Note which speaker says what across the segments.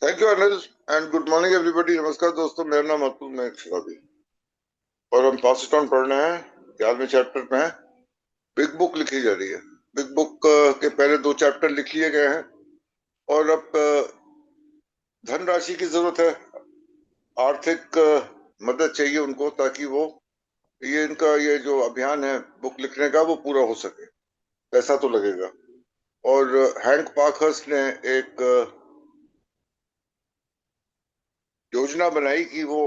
Speaker 1: Thank you Anil and good morning everybody. नमस्कार दोस्तों, मेरा नाम अतुल नायक शराबी और हम पास इट ऑन पढ़ रहे हैं। 11वें चैप्टर में है। बिग बुक लिखी जा रही है। बिग बुक के पहले 2 चैप्टर लिख लिए गए हैं और अब धनराशि की जरूरत है। आर्थिक मदद चाहिए उनको ताकि वो इनका ये जो अभियान है बुक लिखने का वो पूरा हो सके। पैसा तो लगेगा। और हैंक पाकहर्स्ट ने एक योजना बनाई कि वो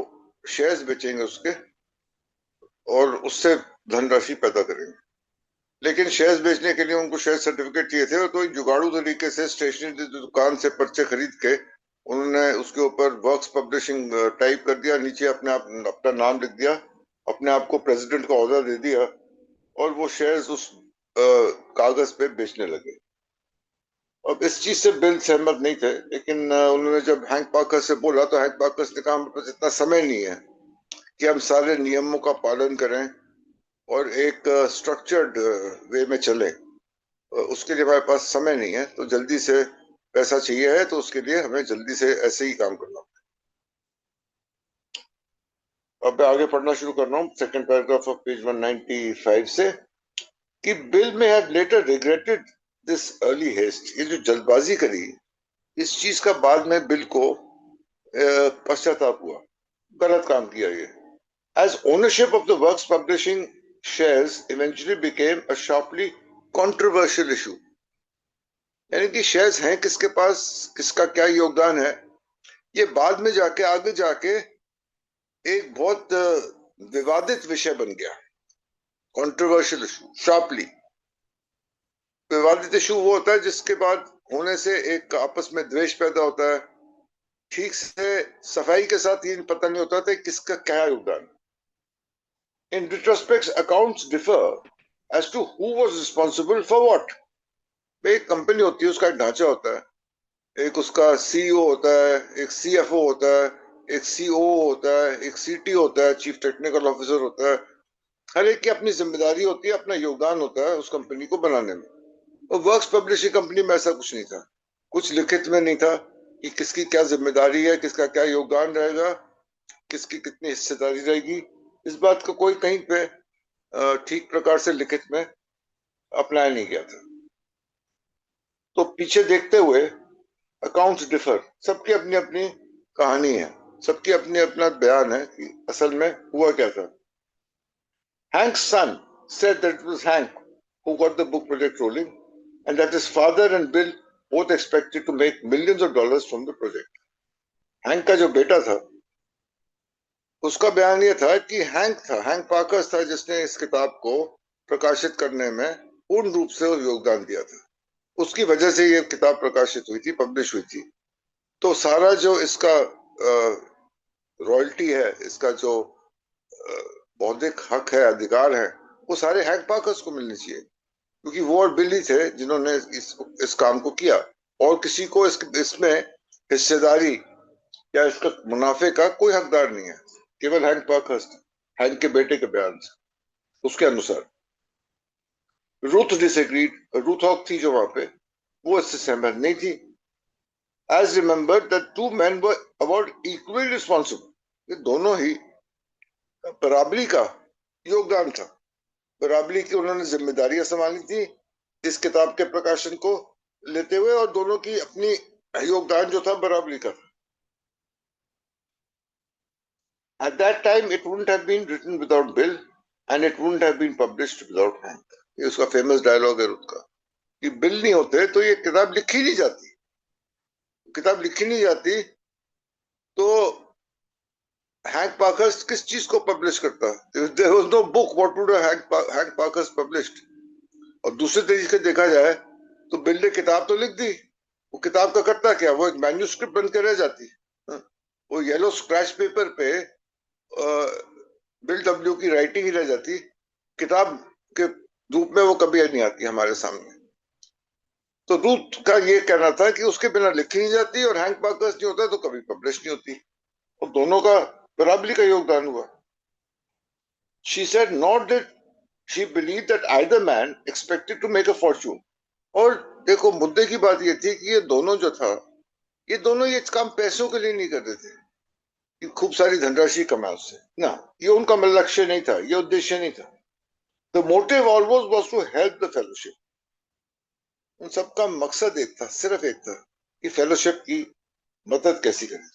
Speaker 1: शेयर्स बेचेंगे उसके और उससे धनराशि पैदा करेंगे। लेकिन शेयर्स बेचने के लिए उनको शेयर सर्टिफिकेट चाहिए थे, तो एक जुगाड़ू तरीके से स्टेशनरी दुकान से पर्चे खरीद के उन्होंने उसके ऊपर वर्क्स पब्लिशिंग टाइप कर दिया, नीचे अपना नाम लिख दिया, अपने आप को प्रेसिडेंट का ओहदा दे दिया और वो शेयर्स उस कागज पे बेचने लगे। अब इस चीज से बिल सहमत नहीं थे, लेकिन उन्होंने जब हैंक पार्कर से बोला तो हैंक पार्कर ने कहा हमारे पास इतना समय नहीं है कि हम सारे नियमों का पालन करें और एक स्ट्रक्चर्ड वे में चलें। उसके लिए हमारे पास समय नहीं है, तो जल्दी से पैसा चाहिए है, तो उसके लिए हमें जल्दी से ऐसे ही काम करना। अब मैं आगे पढ़ना शुरू कर रहा हूँ सेकंड पैराग्राफ ऑफ पेज 195 से कि Bill may have later regretted this early haste. ये जो जल्दबाजी करी, इस चीज का बाद में बिल को पश्चाताप हुआ। गलत काम किया ये। As ownership of the works publishing shares eventually became a sharply controversial issue. यानी कि शेयर्स हैं किसके पास, किसका क्या योगदान है, ये बाद में जाके आगे जाके एक बहुत विवादित विषय बन गया। कंट्रोवर्शियल इशू, शार्पली विवादित इशू वो होता है जिसके बाद होने से एक आपस में द्वेष पैदा होता है। ठीक से सफाई के साथ ये पता नहीं होता था किसका क्या योगदान। In retrospect accounts differ as to who was responsible for what. एक कंपनी होती है, उसका एक ढांचा होता है, एक उसका सीईओ होता है, एक सीएफओ होता है, एक सीओ होता है, एक सीटी होता है, चीफ टेक्निकल ऑफिसर होता है। हर एक की अपनी जिम्मेदारी होती है, अपना योगदान होता है उस कंपनी को बनाने में। और वर्क्स पब्लिशिंग कंपनी में ऐसा कुछ नहीं था, कुछ लिखित में नहीं था कि किसकी क्या जिम्मेदारी है, किसका क्या योगदान रहेगा, किसकी कितनी हिस्सेदारी रहेगी। इस बात को कोई कहीं पे ठीक प्रकार से लिखित में अपनाया नहीं गया था। तो पीछे देखते हुए अकाउंट्स डिफर, सबकी अपनी अपनी कहानी है, सबकी अपनी अपना बयान है कि असल में हुआ क्या था। Hank's son said that it was Hank who got the book project rolling and that his father and Bill both expected to make millions of dollars from the project. Hang का जो बेटा था उसका बयान ये था कि हैंक पार्कर्स था जिसने इस किताब को प्रकाशित करने में पूर्ण रूप से योगदान दिया था। उसकी वजह से ये किताब प्रकाशित हुई थी, पब्लिश हुई थी। तो सारा जो इसका रॉयल्टी है, इसका जो बौद्धिक हक है, अधिकार है, वो सारे हैंक पार्कर्स को मिलनी चाहिए, क्योंकि वो और बिल ही थे जिन्होंने इस काम को किया और किसी को इसमें हिस्सेदारी या इसका मुनाफे का कोई हकदार नहीं है, केवल हैंक पार्कर्स। हैंक के बेटे के बयान से उसके अनुसार रूथ डिसएग्रीड। रूथ हॉक थी जो वहां पे, वो इससे सहमत नहीं थी। As remember that two men were about equally responsible. ये दोनों ही बराबरी का योगदान था, बराबरी की उन्होंने जिम्मेदारियां संभाली थी इस किताब के प्रकाशन को लेते हुए, और दोनों की अपनी योगदान जो था बराबरी का। At that time it wouldn't have been written without Bill and it wouldn't have been published without Hank। ये उसका फेमस डायलॉग है उसका कि बिल नहीं होते तो ये किताब लिखी नहीं जाती। किताब लिखी नहीं जाती तो हैंक पार्कर्स किस चीज को पब्लिश करता? There was no book, what would Hank Parkhurst published? और दूसरे तरीके से देखा जाए तो बिल ने किताब तो लिख दी, वो किताब का करता क्या? वो एक मैन्यूस्क्रिप्ट बनकर रह जाती। वो येलो स्क्रैच पेपर पे बिल डब्ल्यू की राइटिंग ही रह जाती, किताब के रूप में वो कभी नहीं आती हमारे सामने। तो रूथ का ये कहना था कि उसके बिना लिखी नहीं जाती और हैंक पार्कर्स नहीं होता तो कभी पब्लिश नहीं होती, और दोनों का बराबरी का योगदान हुआ। She said not that she believed that either man expected to make a fortune। और देखो मुद्दे की बात ये थी कि ये दोनों जो था ये दोनों ये काम पैसों के लिए नहीं कर रहे थे कि खूब सारी धनराशि कमाए उससे ना, ये उनका लक्ष्य नहीं था, ये उद्देश्य नहीं था। The motive always was to help the fellowship. उन सबका मकसद एक था, सिर्फ एक था कि फेलोशिप की मदद कैसी करें।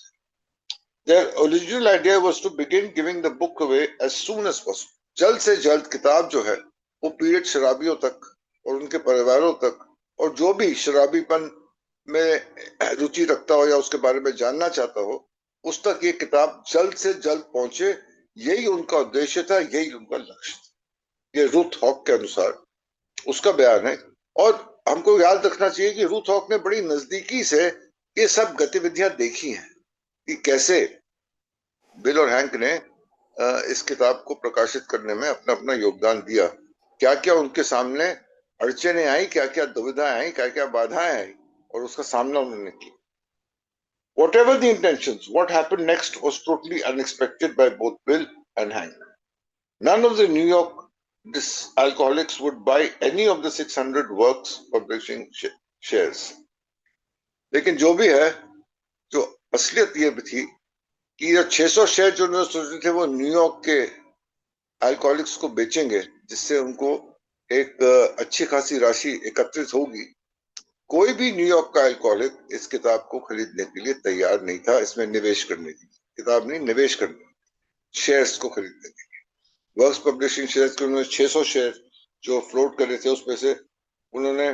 Speaker 1: Their original idea was to begin giving the book away as soon as possible. जल्द से जल्द किताब जो है वो पीड़ित शराबियों तक और उनके परिवारों तक, और जो भी शराबीपन में रुचि रखता हो या उसके बारे में जानना चाहता हो, उस तक ये किताब जल्द से जल्द पहुंचे। यही उनका उद्देश्य था, यही उनका लक्ष्य था। ये रूथ हॉक के अनुसार उसका बयान है। और हमको याद रखना चाहिए कि रूथ हॉक ने बड़ी नजदीकी से ये सब गतिविधियां देखी हैं कि कैसे बिल और हैंक ने इस किताब को प्रकाशित करने में अपना अपना योगदान दिया। क्या क्या उनके सामने अड़चने आई, क्या क्या दुविधाएं आई, क्या क्या बाधाएं आई, और उसका सामना उन्होंने किया। Whatever the intentions, what happened next was totally unexpected by both Bill and Hank. None of the New York alcoholics would buy any of the 600 works publishing shares. लेकिन जो भी है, जो असलियत ये भी थी कि ये 600 शेयर जो उन्होंने सोचे थे वो न्यूयॉर्क के अल्कोहलिक्स को बेचेंगे, जिससे उनको एक अच्छी खासी राशि एकत्रित होगी। कोई भी न्यूयॉर्क का अल्कोहलिक इस किताब को खरीदने के लिए तैयार नहीं था, इसमें निवेश करने की, किताब नहीं निवेश करने, शेयर्स को खरीदने के लिए। वर्क्स पब्लिशिंग शेयर्स के उन्होंने 600 शेयर जो फ्लोट करे थे, उसमें से उन्होंने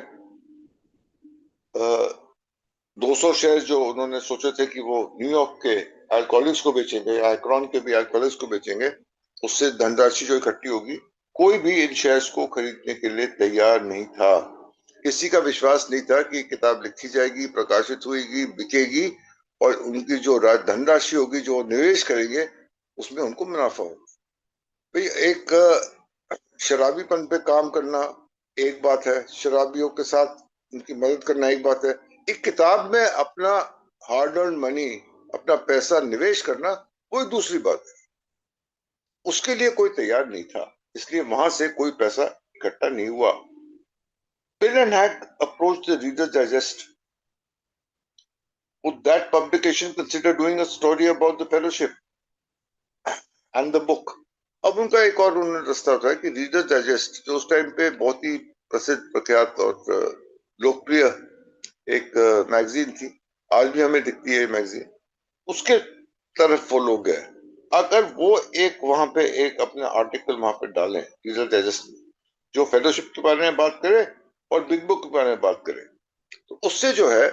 Speaker 1: 200 शेयर जो उन्होंने सोचे थे कि वो न्यूयॉर्क के अल्कोहलिक्स को बेचेंगे, आइक्रॉन के भी अल्कोहलिक्स को बेचेंगे, उससे धनराशि जो इकट्ठी होगी, कोई भी इन शेयर्स को खरीदने के लिए तैयार नहीं था। किसी का विश्वास नहीं था कि किताब लिखी जाएगी, प्रकाशित होगी, बिकेगी, और उनकी जो धनराशि होगी जो निवेश करेंगे उसमें उनको मुनाफा होगा। भाई, एक शराबीपन पे काम करना एक बात है, शराबियों के साथ उनकी मदद करना एक बात है, एक किताब में अपना हार्ड अर्न मनी, अपना पैसा निवेश करना कोई दूसरी बात है। उसके लिए कोई तैयार नहीं था, इसलिए वहां से कोई पैसा इकट्ठा नहीं हुआ। Bill and Hank approached the Reader's Digest. Would that publication consider doing a story about the fellowship and the book? अब उनका एक और उन्होंने रास्ता उठाया कि रीडर्स डाइजेस्ट, जो उस टाइम पे बहुत ही प्रसिद्ध, प्रख्यात और लोकप्रिय एक मैगजीन थी, आज भी हमें दिखती है मैगजीन, उसके तरफ वो लोग गए। अगर वो एक वहां पे एक अपना आर्टिकल वहां पे डालें रीडर्स डाइजेस्ट में, जो फेलोशिप के बारे में बात करे और बिग बुक के बारे में बात करे, तो उससे जो है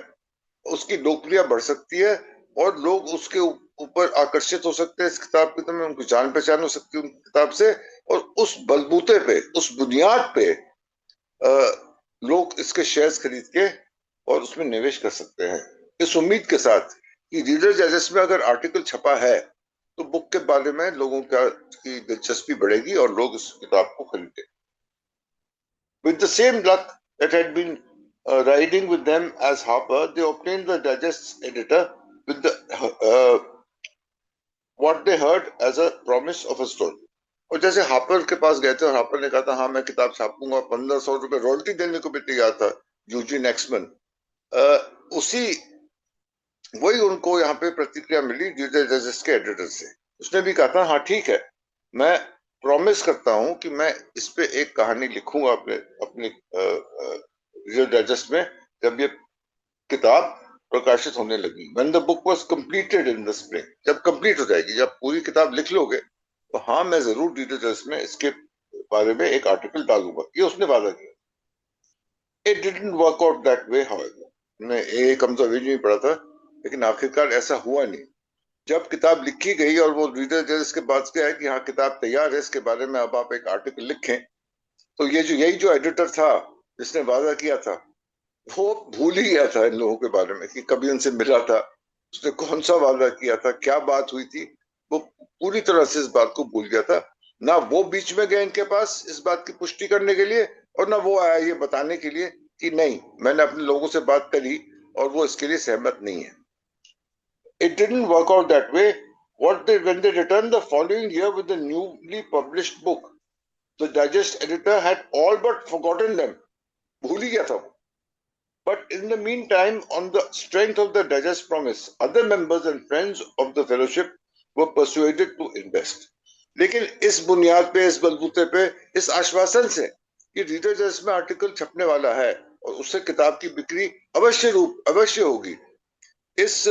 Speaker 1: उसकी लोकप्रियता बढ़ सकती है और लोग उसके ऊपर आकर्षित हो सकते हैं इस किताब की, तो उनकी जान पहचान हो सकती है उन किताब से, और उस बलबूते पे, उस बुनियाद पे लोग इसके शेयर्स खरीद के और उसमें निवेश कर सकते हैं, इस उम्मीद के साथ कि रीडर्स डाइजेस्ट में अगर आर्टिकल छपा है तो बुक के बारे में लोगों की दिलचस्पी बढ़ेगी और लोग इस किताब को खरीदेंगे। With the same luck that had been riding with them as Harper, they obtained the Digest's editor with what they heard as a promise of a story. और जैसे हापर के पास गए थे और हापर ने कहा था हाँ मैं किताब छापूंगा, 1500 रुपए रॉयल्टी देने को भी तैयार था यूजीन एक्समैन, उसी वही उनको यहाँ पे प्रतिक्रिया मिली रीडर्स डाइजेस्ट के एडिटर से। उसने भी कहा था हाँ ठीक है, मैं प्रॉमिस करता हूं कि मैं इस पे एक कहानी लिखूंगा अपने रीडर्स डाइजेस्ट में जब ये किताब प्रकाशित होने लगी। When the book was completed in the spring, जब कंप्लीट हो जाएगी, जब पूरी किताब लिख लोगे, तो हाँ मैं जरूर रीडर्स डाइजेस्ट में इसके बारे में एक आर्टिकल डालूंगा, ये उसने वादा किया। It didn't work out that way, however. मैं एक कमजोरी नहीं पड़ा था, लेकिन आखिरकार ऐसा हुआ नहीं। जब किताब लिखी गई और वो रीडर्स डाइजेस्ट के पास गया है कि हाँ किताब तैयार है, इसके बारे में अब आप एक आर्टिकल लिखें, तो यही जो एडिटर था जिसने वादा किया था, वो भूल ही गया था इन लोगों के बारे में कि कभी उनसे मिला था, उसने कौन सा वादा किया था, क्या बात हुई थी, वो पूरी तरह से इस बात को भूल गया था। ना वो बीच में गए इनके पास इस बात की पुष्टि करने के लिए, और ना वो आया ये बताने के लिए कि नहीं मैंने अपने लोगों से बात करी और वो इसके लिए सहमत नहीं है। It didn't work out that way. When they returned the following year with the newly published book, the Digest editor had all but forgotten them. भूल ही गया था वो। But in the meantime, on the strength of the digest promise, other members and friends of the fellowship were persuaded to invest. लेकिन इस बुनियाद पे, इस बलबूते पे, इस आश्वासन से कि रीडर डाइजेस्ट में आर्टिकल छपने वाला है और उससे किताब की बिक्री अवश्य होगी, इस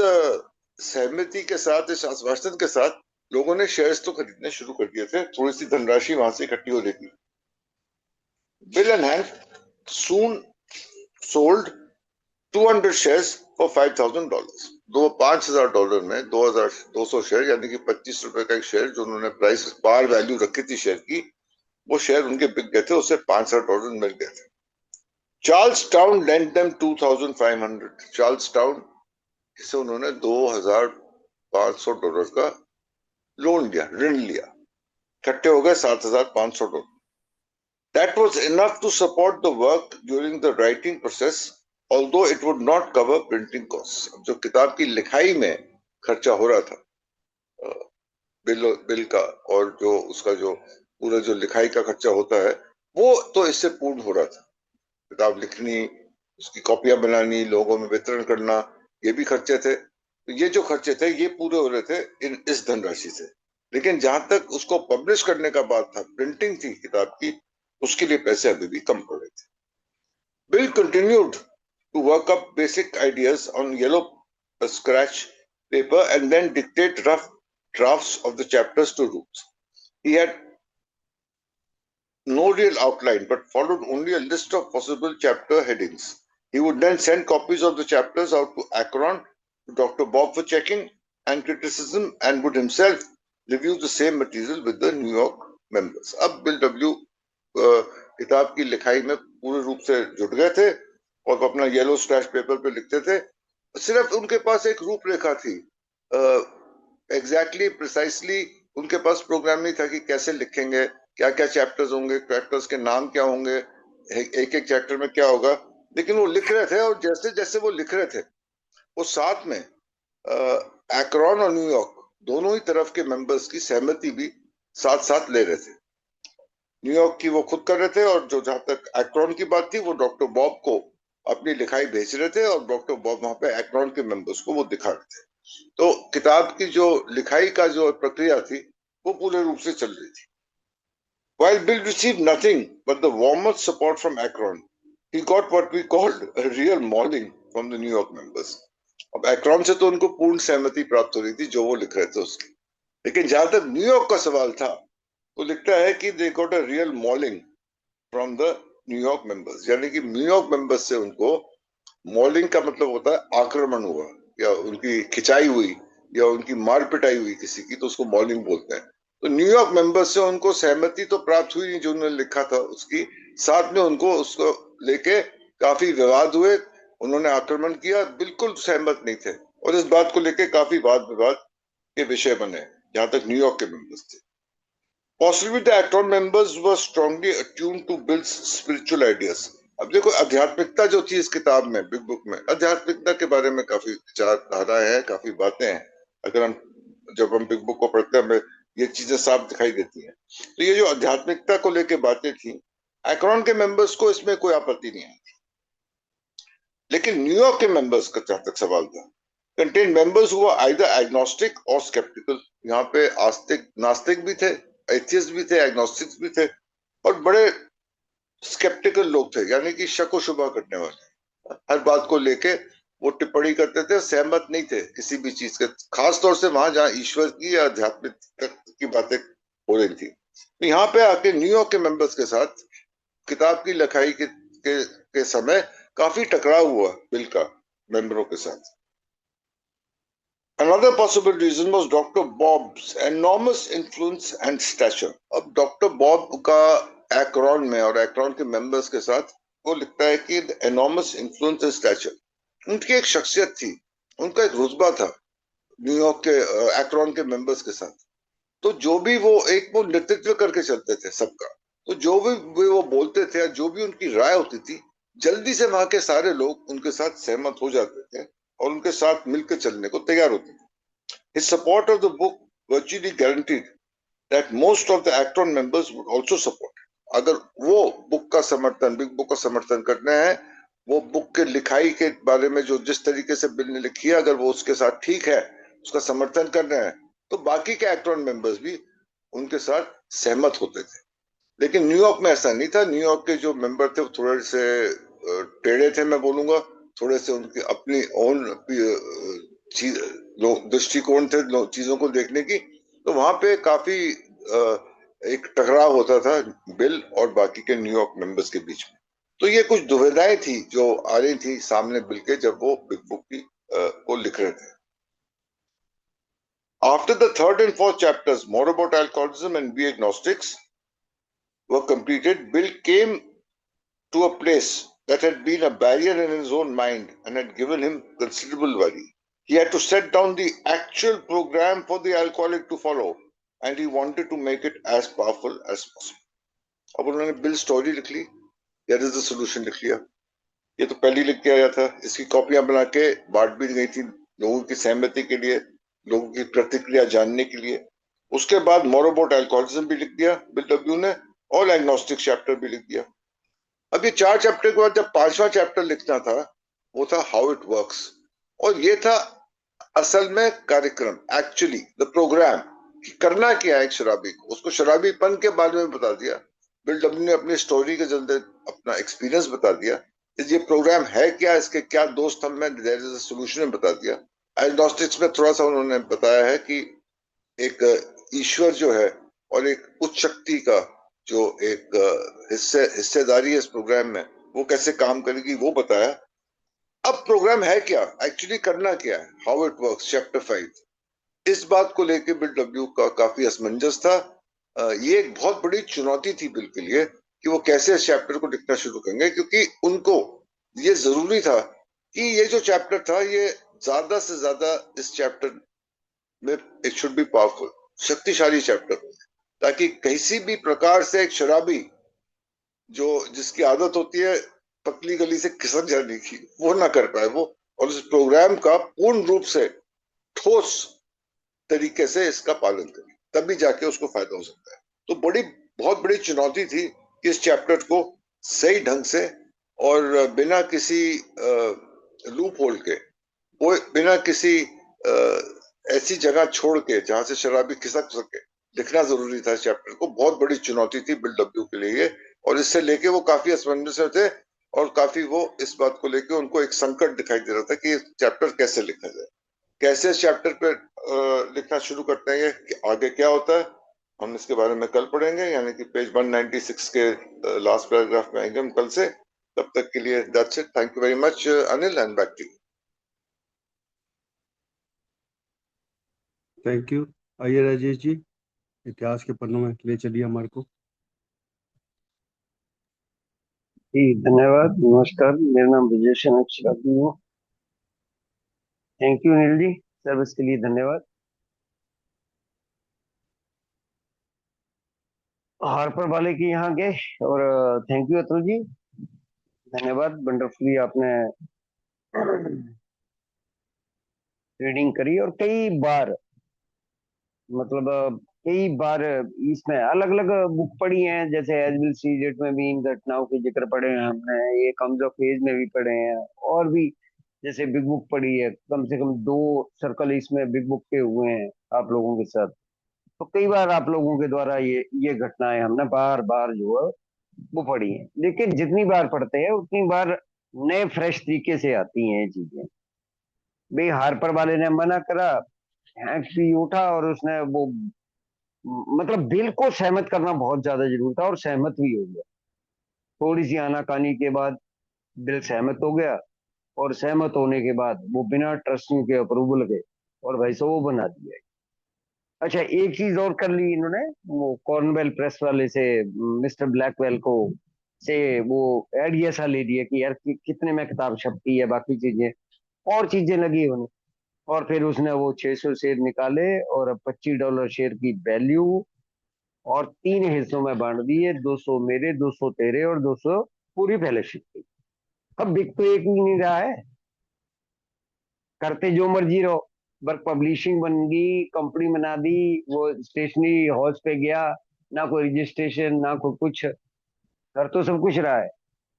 Speaker 1: सहमति के साथ, इस आश्वासन के साथ लोगों ने शेयर्स तो खरीदने शुरू कर दिए थे, थोड़ी सी धनराशि वहां से इकट्ठी हो रही थी. Bill and hand soon sold 200 shares for $5,000. $5,000 में 2,200 शेयर, यानी कि 25 रुपए का एक शेयर, जो उन्होंने प्राइस बार वैल्यू रखी थी शेयर की, वो शेयर उनके बिक गए थे, उससे $5,000 मिल गए थे. Charles town lent them 2,500. Charles town से उन्होंने $2,500 का लोन लिया, ऋण लिया, इकट्ठे हो गए $7,500. That was enough to support the work during the writing process, although it would not cover printing costs. जो किताब की लिखाई में खर्चा हो रहा था बिल का, और जो उसका जो पूरा जो लिखाई का खर्चा होता है, वो तो इससे पूर्ण हो रहा था. किताब लिखनी, उसकी कॉपियां बनानी, लोगों में वितरण करना, ये भी खर्चे थे. तो ये जो खर्चे थे, ये पूरे हो रहे थे इस धनराशि से. लेकिन जहां तक उसको पब्लिश करने का बात था, प्रिंटिंग थी किताब की, उसके लिए पैसे अभी भी कम पड़ रहे थे. Bill continued to work up basic ideas on yellow scratch paper and then dictate rough drafts of the chapters to Ruth. He had no real outline but followed only a list of possible chapter headings. He would then send copies of the chapters out to Akron, to Dr. Bob for checking and criticism, and would himself review the same material with the New York members. अब bill W किताब की लिखाई में पूरे रूप से जुट गए थे और अपना येलो स्क्रैच पेपर पे लिखते थे. सिर्फ उनके पास एक रूपरेखा थी, एग्जैक्टली प्रिसाइसली उनके पास प्रोग्राम नहीं था कि कैसे लिखेंगे, क्या क्या चैप्टर्स होंगे, चैप्टर्स के नाम क्या होंगे, एक एक चैप्टर में क्या होगा. लेकिन वो लिख रहे थे, और जैसे जैसे वो लिख रहे थे, वो साथ में एक्रोन और न्यूयॉर्क दोनों ही तरफ के मेंबर्स की सहमति भी साथ साथ ले रहे थे. न्यूयॉर्क की वो खुद कर रहे थे, और जो जहां तक एक्रोन की बात थी, वो डॉक्टर बॉब को अपनी लिखाई भेज रहे थे, और डॉक्टर बॉब वहां पे एक्रोन के मेंबर्स को वो दिखा रहे थे. तो किताब की जो लिखाई का जो प्रक्रिया थी, वो पूरे रूप से चल रही थी. While Bill received nothing but the warmest support from Akron, he got what we called a real mauling from the New York members. अब एक्रोन से तो उनको पूर्ण सहमति प्राप्त हो रही थी जो वो लिख रहे थे उसकी, लेकिन जहां तक न्यूयॉर्क का सवाल था, तो लिखता है कि they got a real Mouling from the New York members. यानी कि न्यूयॉर्क मेंबर्स से उनको, मॉलिंग का मतलब होता है आक्रमण हुआ, या उनकी खिंचाई हुई, या उनकी मार पिटाई हुई किसी की, तो उसको मॉलिंग बोलते हैं. तो न्यूयॉर्क मेंबर्स से उनको सहमति तो प्राप्त हुई नहीं जो उन्होंने लिखा था उसकी, साथ में उनको उसको लेके काफी विवाद हुए, उन्होंने आक्रमण किया, बिल्कुल सहमत नहीं थे, और इस बात को लेके काफी वाद विवाद के विषय बने जहां तक न्यूयॉर्क के मेंबर्स थे. Possibly the Akron members were strongly attuned to Bill's spiritual ideas. अब देखो, आध्यात्मिकता जो थी इस किताब में, बिग बुक में, आध्यात्मिकता के बारे में काफी विचारधाराएं हैं, काफी बातें हैं. अगर हम जब हम बिग बुक को पढ़ते हैं, हमें ये चीजें साफ दिखाई देती हैं. तो ये जो आध्यात्मिकता को लेके बातें थी, एक्रोन के मेंबर्स को इसमें कोई आपत्ति नहीं आई थी. लेकिन न्यूयॉर्क के मेंबर्स का जहां तक सवाल था, कंटेन मेंबर्स हुआ आइदर एग्नोस्टिक और स्केप्टिकल. यहाँ पे आस्तिक, नास्तिक भी थे, एथियस्ट भी थे, एग्नोस्टिक्स भी थे, और बड़े स्केप्टिकल लोग थे, यानी कि शक व शुबा करने वाले. हर बात को लेके वो टिप्पणी करते थे, सहमत नहीं थे किसी भी चीज के, खास तौर से वहां जहां ईश्वर की या आध्यात्मिक की बातें हो रही थी. तो यहाँ पे आके न्यूयॉर्क के मेंबर्स के साथ किताब की लिखाई के समय काफी टकराव हुआ बिल का मेंबरों के साथ. Another possible reason was Dr. Bob's enormous influence and stature. अब डॉक्टर बॉब का एक्रोन में और एक्रोन के मेंबर्स के साथ वो लिखता है कि enormous influence and stature. उनकी एक शख्सियत थी, उनका एक रुतबा था न्यूयॉर्क के एक्रोन के मेंबर्स के साथ. तो जो भी वो नेतृत्व करके चलते थे सबका, तो जो भी वो बोलते थे, जो भी उनकी राय होती थी, जल्दी से वहां के सारे लोग उनके साथ सहमत हो जाते थे और उनके साथ मिलकर चलने को तैयार होते थे. His support of the book virtually guaranteed that most of the Akron members would also support. अगर वो बुक का समर्थन, बिग बुक का समर्थन करने हैं, वो बुक के लिखाई के बारे में जो जिस तरीके से बिल ने लिखी है, अगर वो उसके साथ ठीक है, उसका समर्थन कर रहे हैं, तो बाकी के एक्टॉन मेंबर्स भी उनके साथ सहमत होते थे। लेकिन न्यूयॉर्क में ऐसा नहीं था। न्यूयॉर्क के जो मेंबर थे वो थोड़े से टेढ़े थे, मैं बोलूंगा। थोड़े से उनकी अपनी ओन दृष्टिकोण थे चीजों को देखने की। तो वहां पे काफी एक टकराव होता था बिल और बाकी के न्यूयॉर्क मेंबर्स के बीच में। तो ये कुछ दुविधाएं थी जो आ रही थी सामने बिल के, जब वो बिग बुक की को लिख रहे थे। After the third and fourth chapters, more about alcoholism and be agnostics, were completed, Bill came to a place that had been a barrier in his own mind and had given him considerable worry. He had to set down the actual program for the alcoholic to follow, and he wanted to make it as powerful as possible. अब उन्होंने bill story लिख ली, that is the solution लिख लिया। ये तो पहले लिख के आया था, इसकी कॉपियां बना के बांट भी गई थी लोगों की सहमति के लिए, लोगों की प्रतिक्रिया जानने के लिए। उसके बाद मोर अबाउट अल्कोहलिज्म भी लिख दिया बिल डब्ल्यू ने, और एग्नोस्टिक चैप्टर भी लिख दिया। अब ये 4 चैप्टर के बाद जब 5वां चैप्टर लिखना था, वो था हाउ इट वर्क्स। और ये था असल में कार्यक्रम, एक्चुअली द प्रोग्राम, कि करना क्या है एक शराबी को। उसको शराबीपन के बारे में बता दिया बिल डब्ल्यू ने, अपनी स्टोरी के जरिए अपना एक्सपीरियंस बता दिया। ये प्रोग्राम है क्या, इसके क्या दो स्तंभ में, देयर इज अ सोल्यूशन बता दिया। एग्नोस्टिक्स में थोड़ा सा उन्होंने बताया है कि एक ईश्वर जो है और एक उच्च शक्ति का जो एक हिस्सेदारी है इस प्रोग्राम में, वो कैसे काम करेगी वो बताया। अब प्रोग्राम है क्या, एक्चुअली करना क्या है, हाउ इट वर्क्स, चैप्टर 5। इस बात को लेकर बिल डब्ल्यू का काफी असमंजस था। ये एक बहुत बड़ी चुनौती थी बिल के लिए कि वो कैसे इस चैप्टर को लिखना शुरू करेंगे, क्योंकि उनको ये जरूरी था कि ये जो चैप्टर था ये ज्यादा से ज्यादा इस चैप्टर में इट शुड बी पावरफुल, शक्तिशाली चैप्टर, ताकि किसी भी प्रकार से एक शराबी जो जिसकी आदत होती है पतली गली से खिसक जाने की, वो ना कर पाए वो, और इस प्रोग्राम का पूर्ण रूप से ठोस तरीके से इसका पालन करे, तभी जाके उसको फायदा हो सकता है। तो बहुत बड़ी चुनौती थी कि इस चैप्टर को सही ढंग से और बिना किसी लूप होल के, वो बिना किसी ऐसी जगह छोड़ के जहां से शराबी खिसक सके, लिखना जरूरी था। इस चैप्टर को बहुत बड़ी चुनौती थी बिल डब्ल्यू के लिए, और इससे लेके वो काफी असमंजस में थे, और काफी वो इस बात को लेके उनको एक संकट दिखाई दे रहा था कि चैप्टर कैसे लिखा जाए। कैसे इस चैप्टर पे लिखना शुरू करते हैं, कि आगे क्या होता है हम इसके बारे में कल पढ़ेंगे, यानी कि पेज 196 के लास्ट पैराग्राफ में आएंगे हम कल से। तब तक के लिए that's it, thank you very much Anil, and back to you.
Speaker 2: Thank you. आइए राजेश जी, इतिहास के पन्नों में ले चलिए हमारे को।
Speaker 3: जी धन्यवाद, नमस्कार, मेरा नाम ब्रजेश अक्षराजी हूँ। Thank you Anil ji, service के लिए धन्यवाद। हार्पर वाले के यहाँ गए, और थैंक यू अतुल जी, धन्यवाद, वंडरफुली आपने रीडिंग करी, और कई बार मतलब कई बार इसमें अलग अलग बुक पढ़ी हैं, जैसे एज विल सी जेट में भी इन घटनाओं के जिक्र पढ़े हैं हमने, ये कम्स ऑफ एज में भी पढ़े हैं, और भी जैसे बिग बुक पढ़ी है, कम से कम 2 सर्कल इसमें बिग बुक के हुए हैं आप लोगों के साथ। तो कई बार आप लोगों के द्वारा ये घटनाएं हमने बार बार जो है वो पढ़ी है, लेकिन जितनी बार पढ़ते हैं उतनी बार नए फ्रेश तरीके से आती हैं ये चीजें। भाई हार्पर वाले ने मना करा, हैंक्स भी उठा और उसने वो मतलब बिल को सहमत करना बहुत ज्यादा जरूरी था, और सहमत भी हो गया। थोड़ी सी आनाकानी के बाद बिल सहमत हो गया, और सहमत होने के बाद वो बिना ट्रस्टियों के अप्रूवल के और भाई साहब वो बना दिया। अच्छा, एक चीज और कर ली इन्होंने, वो कॉर्नवेल प्रेस वाले से मिस्टर ब्लैकवेल को से वो आइडिया सा ले दिया कि यार कितने में किताब छपती है, बाकी चीजें और चीजें लगी उन्हें। और फिर उसने वो 600 शेयर निकाले, और अब $25 शेयर की वैल्यू, और 3 हिस्सों में बांट दिए, 200 मेरे, 200 तेरे, और 200 पूरी फेलोशिप की। अब बिक तो एक भी नहीं रहा है, करते जो मर्जी रहो। वर्क पब्लिशिंग बन गई, कंपनी बना दी, वो स्टेशनरी हाउस पे गया, ना कोई रजिस्ट्रेशन ना कोई कुछ, कर तो सब कुछ रहा है,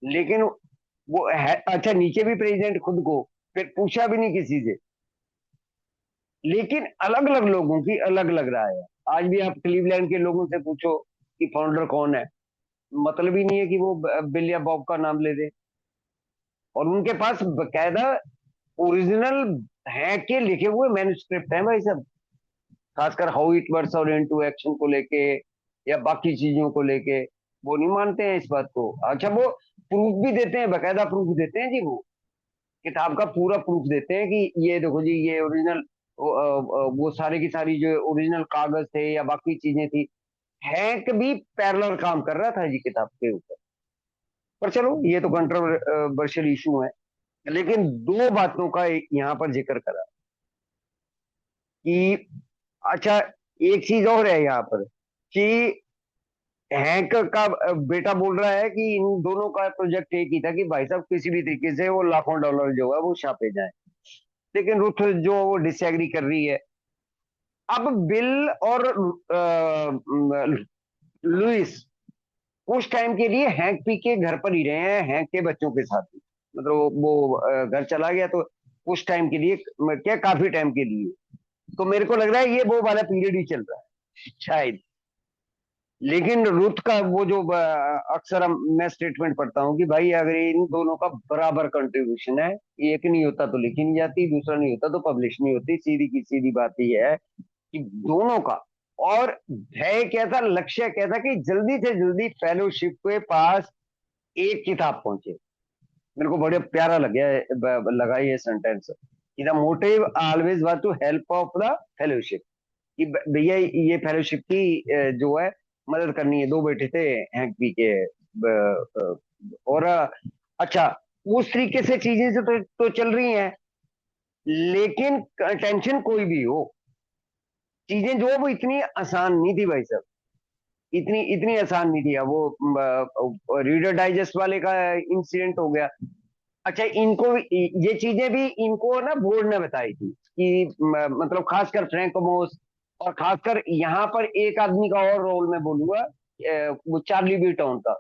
Speaker 3: लेकिन वो है, अच्छा नीचे भी प्रेसिडेंट खुद को फिर पूछा भी नहीं किसी से, लेकिन अलग अलग लोगों की अलग अलग राय है। आज भी आप क्लीवलैंड के लोगों से पूछो कि फाउंडर कौन है, मतलब ही नहीं है कि वो बिल या बॉब का नाम ले दे। और उनके पास बकायदा ओरिजिनल है के लिखे हुए मैन्युस्क्रिप्ट हैं भाई साहब, खासकर हाउ इट वर्क्स और इनटू एक्शन को लेके या बाकी चीजों को लेके। वो नहीं मानते हैं इस बात को। अच्छा वो प्रूफ भी देते हैं, बकायदा प्रूफ देते हैं जी, वो किताब का पूरा प्रूफ देते हैं कि ये देखो जी ये ओरिजिनल, वो सारे की सारी जो ओरिजिनल कागज थे या बाकी चीजें थी। हैंक भी पैरेलल काम कर रहा था जी किताब के ऊपर। पर चलो ये तो कंट्रोवर्शियल इशू है। लेकिन दो बातों का यहाँ पर जिक्र करा कि, अच्छा एक चीज और है यहाँ पर कि हैंक का बेटा बोल रहा है कि इन दोनों का प्रोजेक्ट एक ही था कि भाई साहब किसी भी तरीके से वो लाखों डॉलर जो है वो छापे जाए। लेकिन रुथ जो वो डिसएग्री कर रही है। अब बिल और लुइस कुछ टाइम के लिए हैंक पी के घर पर ही रहे हैं, हैंक के बच्चों के साथ ही। मतलब वो घर चला गया तो कुछ टाइम के लिए, क्या काफी टाइम के लिए। तो मेरे को लग रहा है ये वो वाला पीरियड ही चल रहा है शायद। लेकिन रुथ का वो जो अक्सर मैं स्टेटमेंट पढ़ता हूँ कि भाई अगर इन दोनों का बराबर कंट्रीब्यूशन है, एक नहीं होता तो लिखी नहीं जाती, दूसरा नहीं होता तो पब्लिश नहीं होती, सीधी की सीधी बात ही है कि दोनों का। और ध्येय क्या था, लक्ष्य क्या था कि जल्दी से जल्दी फेलोशिप के पास एक किताब पहुंचे। मेरे को बड़े प्यारा लगा ये सेंटेंस कि the motive always was to help of the fellowship, कि भैया ये फेलोशिप की जो है मदद करनी है। दो बेटे थे हैंक पी के। और अच्छा उस तरीके से चीजें तो चल रही हैं, लेकिन टेंशन कोई भी हो, चीजें जो वो इतनी आसान नहीं थी भाई साहब, इतनी इतनी आसान नहीं थी। वो रीडर डाइजेस्ट वाले का इंसिडेंट हो गया। अच्छा इनको ये चीजें भी इनको ना बोर्ड ने बताई थी कि मतलब खासकर फ्रैंक मोस, और खासकर यहाँ पर एक आदमी का और रोल मैं बोलूंगा, वो चार्ली बी टाउन का।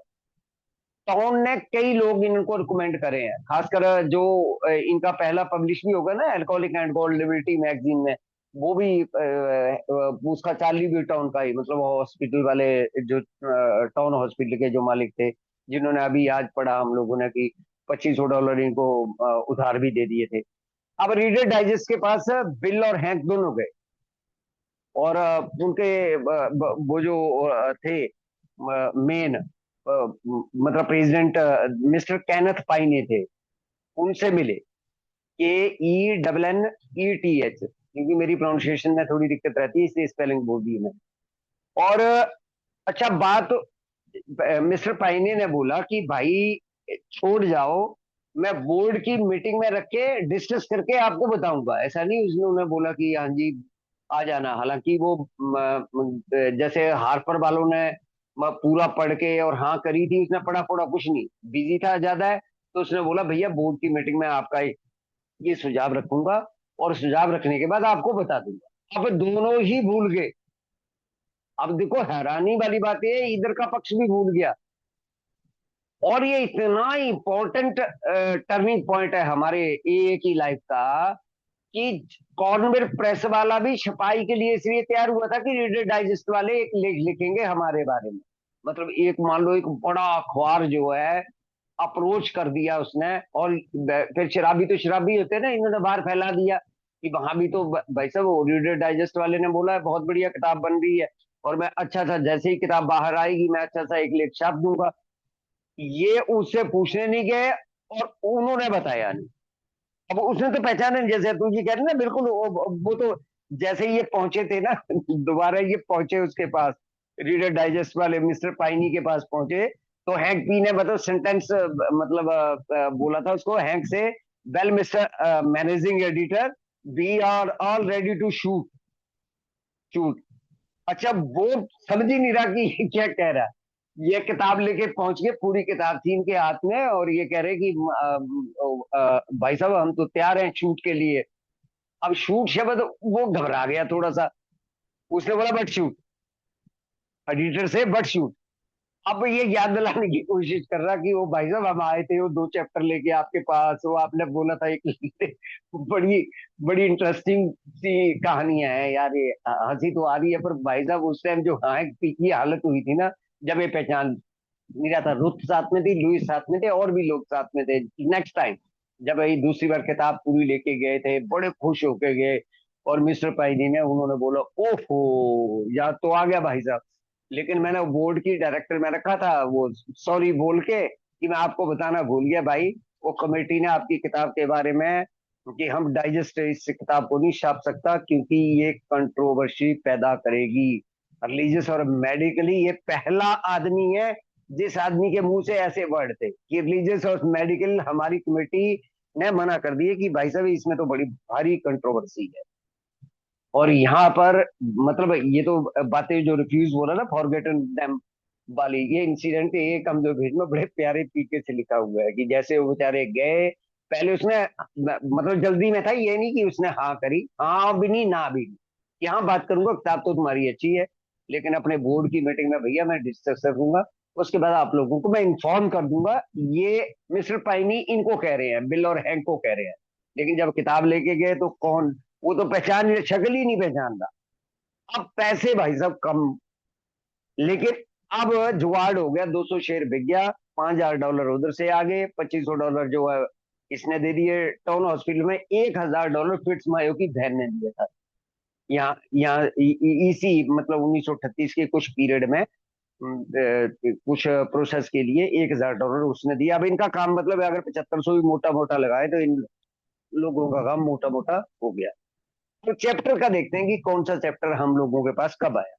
Speaker 3: टाउन ने कई लोग इनको रिकमेंड करे हैं, खासकर जो इनका पहला पब्लिश भी होगा ना alcoholic and gold liberty magazine में, वो भी उसका चार्ली बी टाउन का ही, मतलब हॉस्पिटल वाले जो टाउन हॉस्पिटल के जो मालिक थे, जिन्होंने अभी आज पढ़ा हम लोगों ने कि $2500 इनको उधार भी दे दिए थे। अब रीडर डाइजेस्ट के पास बिल और हैंक दोनों गए, और उनके वो जो थे मेन, मतलब प्रेसिडेंट मिस्टर कैनेथ पाइने थे, उनसे मिले। KENNETH, क्योंकि मेरी प्रोनाउंसिएशन में थोड़ी दिक्कत रहती है इसलिए स्पेलिंग बोल दी है मैंने। और अच्छा बात, मिस्टर पाइने ने बोला कि भाई छोड़ जाओ, मैं बोर्ड की मीटिंग में रख के डिस्कस करके आपको बताऊंगा। ऐसा नहीं उन्होंने बोला कि हाँ जी आ जाना। हालांकि वो जैसे हार्पर वालों ने पूरा पढ़ के और हाँ करी थी, उसने पढ़ा पढ़ा कुछ नहीं, बिजी था ज्यादा है। तो उसने बोला भैया बोर्ड की मीटिंग में आपका ये सुझाव रखूंगा और सुझाव रखने के बाद आपको बता दूंगा। अब दोनों ही भूल गए। अब देखो हैरानी वाली बात है, इधर का पक्ष भी भूल गया। और ये इतना इंपॉर्टेंट टर्निंग पॉइंट है हमारे ए की लाइफ का कि कॉर्नवेल प्रेस वाला भी छपाई के लिए इसलिए तैयार हुआ था कि रीडर डाइजेस्ट वाले एक लेख लिखेंगे हमारे बारे में। मतलब एक मान लो एक बड़ा अखबार जो है अप्रोच कर दिया उसने, और फिर शराबी तो शराबी होते हैं ना, इन्होंने बाहर फैला दिया कि वहां भी तो भाई साहब रीडर डाइजेस्ट वाले ने बोला है बहुत बढ़िया किताब बन रही है, और मैं अच्छा सा जैसे ही किताब बाहर आएगी मैं अच्छा सा एक लेख छाप दूंगा। ये उससे पूछने नहीं गए और उन्होंने बताया नहीं। अब उसने तो पहचाना नहीं, जैसे तू जी कह रही ना, बिल्कुल वो तो जैसे ही ये पहुंचे थे ना दोबारा ये पहुंचे उसके पास, रीडर डाइजेस्ट वाले मिस्टर पाइनी के पास पहुंचे, तो हैंक पी ने मतलब सेंटेंस मतलब बोला था उसको हैंक से, well mister managing editor, we are all ready to shoot shoot. अच्छा वो समझ ही नहीं रहा कि ये क्या कह रहा है। ये किताब लेके पहुंच गए, पूरी किताब थी इनके हाथ में, और ये कह रहे कि भाई साहब हम तो तैयार हैं शूट के लिए। अब शूट शब्द वो घबरा गया थोड़ा सा, उसने बोला बट शूट, एडिटर से बट शूट। अब ये याद दिलाने की कोशिश कर रहा कि वो भाई साहब हम आए थे वो 2 चैप्टर लेके आपके पास, वो आपने बोला था एक लिखते। बड़ी बड़ी इंटरेस्टिंग सी कहानियां हैं यार, ये हंसी तो आ रही है, पर भाई साहब उस टाइम जो हाँ की हालत हुई थी ना, जब ये पहचान नहीं रहा था। रुथ साथ में थी, लुइस साथ में थे, और भी लोग साथ में थे। नेक्स्ट टाइम जब ये दूसरी बार किताब पूरी लेके गए थे, बड़े खुश होके गए। और मिस्टर पाइनी ने उन्होंने बोला ओफो, याद तो आ गया भाई साहब। लेकिन मैंने बोर्ड की डायरेक्टर में रखा था, वो सॉरी बोल के कि मैं आपको बताना भूल गया भाई, वो कमेटी ने आपकी किताब के बारे में कि हम डाइजेस्ट इस किताब को नहीं छाप सकता क्योंकि ये कंट्रोवर्सी पैदा करेगी। रिलीजियस और मेडिकली ये पहला आदमी है जिस आदमी के मुंह से ऐसे वर्ड थे कि रिलीजियस और मेडिकल, हमारी कमेटी ने मना कर दिए कि भाई साहब इसमें तो बड़ी भारी कंट्रोवर्सी है। और यहाँ पर मतलब ये तो बातें जो रिफ्यूज बोला ना, फॉरगेटन देम वाली, ये इंसिडेंट एक हम जो भेज में बड़े प्यारे तरीके से लिखा हुआ है कि जैसे वो बेचारे गए, पहले उसने मतलब जल्दी में था, ये नहीं कि उसने हाँ करी, हाँ भी नहीं ना भी नहीं, कि हाँ बात करूंगा, किताब तो तुम्हारी अच्छी है, लेकिन अपने बोर्ड की मीटिंग में भैया मैं डिस्कस करूंगा, उसके बाद आप लोगों को मैं इन्फॉर्म कर दूंगा। ये मिस्टर पाइनी इनको कह रहे हैं, बिल और हैंक को कह रहे हैं। लेकिन जब किताब लेके गए तो कौन, वो तो पहचान, शक्ल ही नहीं पहचान रहा। अब पैसे भाई साहब कम, लेकिन अब जुगाड़ हो गया, 200 शेयर बिक गया, $5,000 उधर से आ गए, $2,500 जो है इसने दे दिए टाउन हॉस्पिटल में, $1,000 फिट्स मायो की बहन ने दिया था। यहाँ यहाँ इसी मतलब 1938 के कुछ पीरियड में कुछ प्रोसेस के लिए $1,000 उसने दिया। अब इनका काम मतलब है, अगर 7500 भी मोटा मोटा लगाए तो इन लोगों का काम मोटा मोटा हो गया। तो चैप्टर का देखते हैं कि कौन सा चैप्टर हम लोगों के पास कब आया।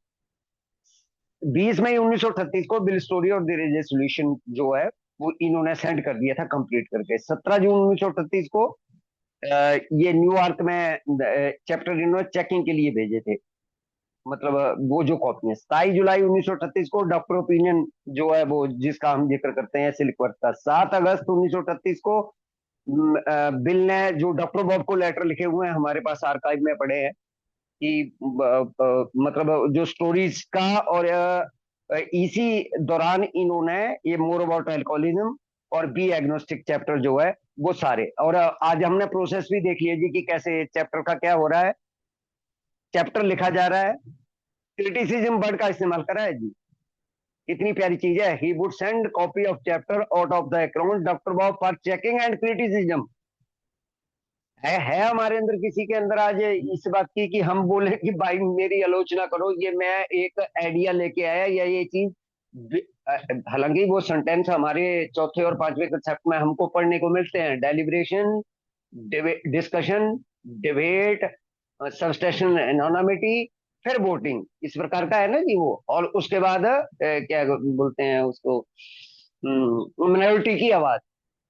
Speaker 3: 20 मई 1938 को बिल स्टोरी और द रेजोल्यूशन जो है वो इन्होंने सेंड कर दिया था कंप्लीट करके। 17 जून 1938 को ये न्यूयॉर्क में चैप्टर इन्होंने चेकिंग के लिए भेजे थे, मतलब वो जो कॉपी है। 27 जुलाई 1938 को डॉक्टर ओपिनियन जो है वो जिसका हम जिक्र करते हैं सिल्कवर्थ का। 7 अगस्त 1938 को बिल ने जो डॉक्टर बॉब को लेटर लिखे हुए हैं हमारे पास आर्काइव में पड़े हैं कि मतलब जो स्टोरीज का, और इसी दौरान इन्होंने ये मोर अबाउट अल्कोहलिज्म और बी एग्नोस्टिक चैप्टर जो है वो सारे, और आज हमने प्रोसेस भी देख लिया जी कि कैसे चैप्टर का क्या हो रहा है। चैप्टर लिखा जा रहा है, क्रिटिसिज्म वर्ड का इस्तेमाल करा है जी, इतनी प्यारी चीज है। He would send copy of chapter out of the account doctor Bob for checking and criticism. है हमारे अंदर किसी के अंदर आज इस बात की कि हम बोले कि भाई मेरी आलोचना करो, ये मैं एक आइडिया लेके आया या ये चीज। हालांकि वो सेंटेंस हमारे चौथे और पांचवें कंसेप्ट में हमको पढ़ने को मिलते हैं, deliberation, discussion, debate, substation anonymity, फिर वोटिंग, इस प्रकार का है ना जी वो। और उसके बाद क्या बोलते हैं उसको, माइनॉरिटी की आवाज,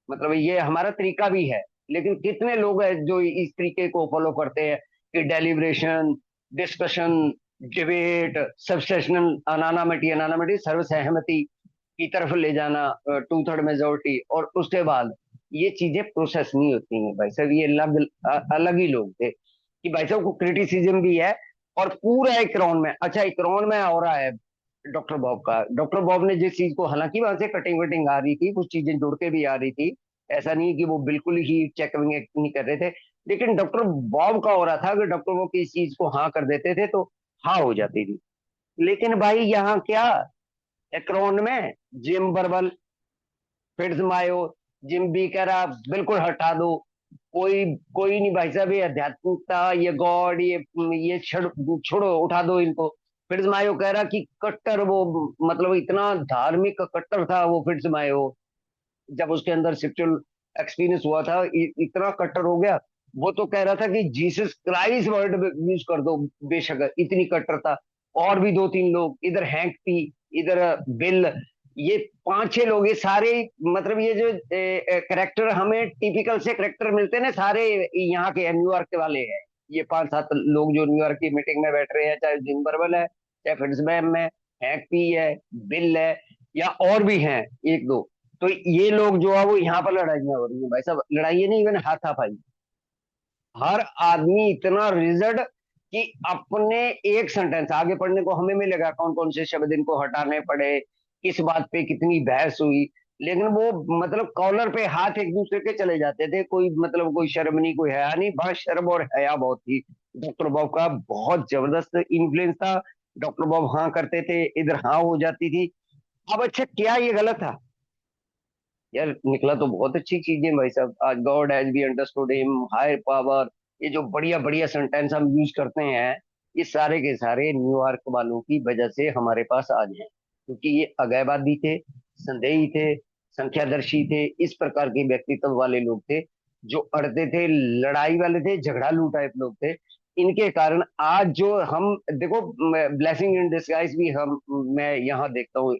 Speaker 3: मतलब ये हमारा तरीका भी है। लेकिन कितने लोग हैं जो इस तरीके को फॉलो करते हैं कि डेलिब्रेशन, डिस्कशन, डिबेट, सबस्टेशनल अनानामिटी, अनानामिटी सर्वसहमति की तरफ ले जाना, 2/3 मेजोरिटी, और उसके बाद ये चीजें प्रोसेस नहीं होती हैं भाई साहब। ये अलग अलग ही लोग थे कि भाई साहब को क्रिटिसिज्म भी है। और पूरा एक राउंड में, अच्छा एक राउंड में हो रहा है डॉक्टर बॉब का। डॉक्टर बॉब ने जिस चीज को, हालांकि वहां से कटिंग वटिंग आ रही थी, कुछ चीजें जुड़ के भी आ रही थी, ऐसा नहीं कि वो बिल्कुल ही चेकिंग नहीं कर रहे थे, लेकिन डॉक्टर बॉब का हो रहा था कि डॉक्टर बॉब किसी चीज को हाँ कर देते थे तो हाँ हो जाती थी। लेकिन भाई यहाँ क्या, एक्रोन में जिम बर्बल, फिट्स मायो, जिम बी कह रहा बिल्कुल हटा दो, कोई कोई नहीं भाई साहब, ये आध्यात्मिकता, ये गॉड, ये छोड़ो, उठा दो इनको। फिट्स मायो कह रहा कि कट्टर, वो मतलब इतना धार्मिक कट्टर था वो फिट्स मायो, जब उसके अंदर सेक्सुअल एक्सपीरियंस हुआ था इतना कट्टर हो गया। वो तो कह रहा था कि जीसस क्राइस्ट वर्ड यूज कर दो, बेशक इतनी कट्टर था। और भी 2-3 लोग, इधर हैंक पी, इधर बिल, ये 5-6 लोग, ये सारे मतलब ये जो करेक्टर हमें टिपिकल से करेक्टर मिलते हैं ना, सारे यहाँ के न्यूयॉर्क के वाले हैं। ये 5-7 लोग जो न्यूयॉर्क की मीटिंग में बैठ रहे हैं, चाहे जिम बर्बल है, चाहे फिट्जमैन है, हैंक पी है, बिल है, या और भी हैं एक दो। तो ये लोग जो है वो यहाँ पर लड़ाइयाँ हो रही है भाई साहब, लड़ाई नहीं, इवन हाथापाई। हर आदमी इतना रिजल्ट कि अपने एक सेंटेंस आगे पढ़ने को हमें मिलेगा कौन कौन से शब्द इनको हटाने पड़े, किस बात पे कितनी बहस हुई, लेकिन वो मतलब कॉलर पे हाथ एक दूसरे के चले जाते थे, कोई मतलब कोई शर्म नहीं, कोई हया नहीं, बस शर्म और हया बहुत थी। डॉक्टर बॉब का बहुत जबरदस्त इन्फ्लुएंस था। डॉक्टर बॉब हाँ करते थे, इधर हाँ हो जाती थी। अब अच्छा क्या ये गलत था? यार निकला तो बहुत अच्छी चीजें भाई साहब। आज God has be understood him, higher power, ये जो बढ़िया बढ़िया सेंटेंस हम यूज करते हैं, ये सारे के सारे न्यूयॉर्क वालों की वजह से हमारे पास आज हैं। क्योंकि ये अगैबादी थे, संदेही थे, संख्यादर्शी थे, इस प्रकार के व्यक्तित्व वाले लोग थे, जो अड़ते थे, लड़ाई वाले थे, झगड़ालू टाइप लोग थे। इनके कारण आज जो हम देखो, ब्लेसिंग इन डिस्गाइज भी हम मैं यहाँ देखता हूँ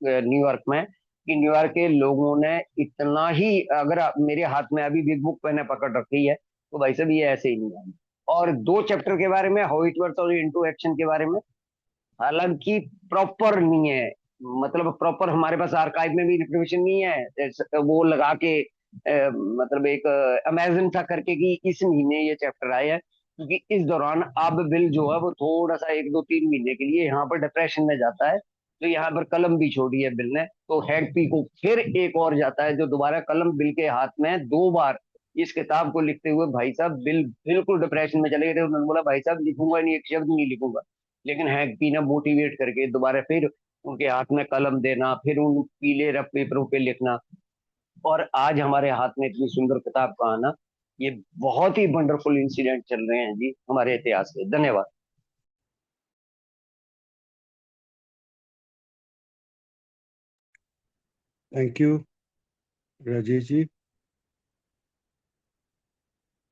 Speaker 3: न्यूयॉर्क में, कि न्यूयॉर्क के लोगों ने इतना ही, अगर मेरे हाथ में अभी बिग बुक मैंने पकड़ रखी है, तो भाई साहब ये ऐसे ही नहीं है। और 2 चैप्टर के बारे में, हाउ इट वर्क्स और इनटू एक्शन के बारे में, हालांकि प्रॉपर नहीं है, मतलब प्रॉपर हमारे पास आर्काइव में भी इंफॉर्मेशन नहीं है। वो लगा के मतलब एक अमेजन था करके कि इस महीने ये चैप्टर आए हैं, क्योंकि इस दौरान अब बिल जो है वो थोड़ा सा 1 2 3 महीने के लिए यहाँ पर डिप्रेशन में जाता है। तो यहाँ पर कलम भी छोड़ी है बिल ने, तो हेड पी को फिर एक और जाता है, जो दोबारा कलम बिल के हाथ में 2 बार इस किताब को लिखते हुए भाई साहब बिल बिल्कुल डिप्रेशन में चले गए थे। उन्होंने बोला भाई साहब लिखूंगा नहीं, एक शब्द नहीं लिखूंगा। लेकिन हैंक पी ने मोटिवेट करके दोबारा फिर उनके हाथ में कलम देना, फिर उन पीले रफ पेपरों पे लिखना, और आज हमारे हाथ में इतनी सुंदर किताब का आना, ये बहुत ही वंडरफुल इंसिडेंट चल रहे हैं जी हमारे इतिहास के। धन्यवाद।
Speaker 2: Thank you Rajesh ji.